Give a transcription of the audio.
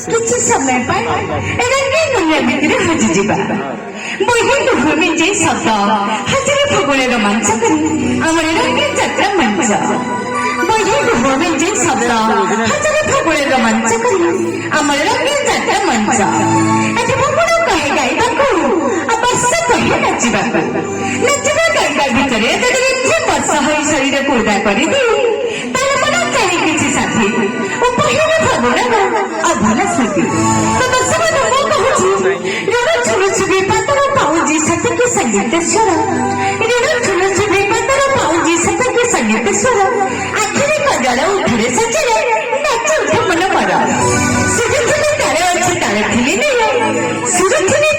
किसी समय पर रंगीन दुनिया भितर हजिଯିबा बहिन भूमिजे शब्द हजारे फगुणे रोमांच करी आमर रंगीन यात्रा मंच बहिन भूमिजे शब्द हजारे फगुणे रोमांच करी आमर रंगीन यात्रा मंच एठी फगुण कहे गाइबाकू आ वर्ष कहे नाचिबाकू नाचिबा गाइबा भितरे जदि एथे वर्ष होई शरीर को उदा करि दिउ तार मन चाहे किछि साथी ओ पहिने फगुणर अभला स्मृति तो दर्शक मैं कहूँ ऋण छुड़ छुबी पातर पाऊजी सत्य के संगीत स्वर ऋण छुड़ छुबी पातर पाऊजी सत्य के संगीत स्वर आखिरी कजल उठे सचिरे नाच उठे मन पर सुरथिले तारे अच्छे तारे थिले नहीं सुरथिले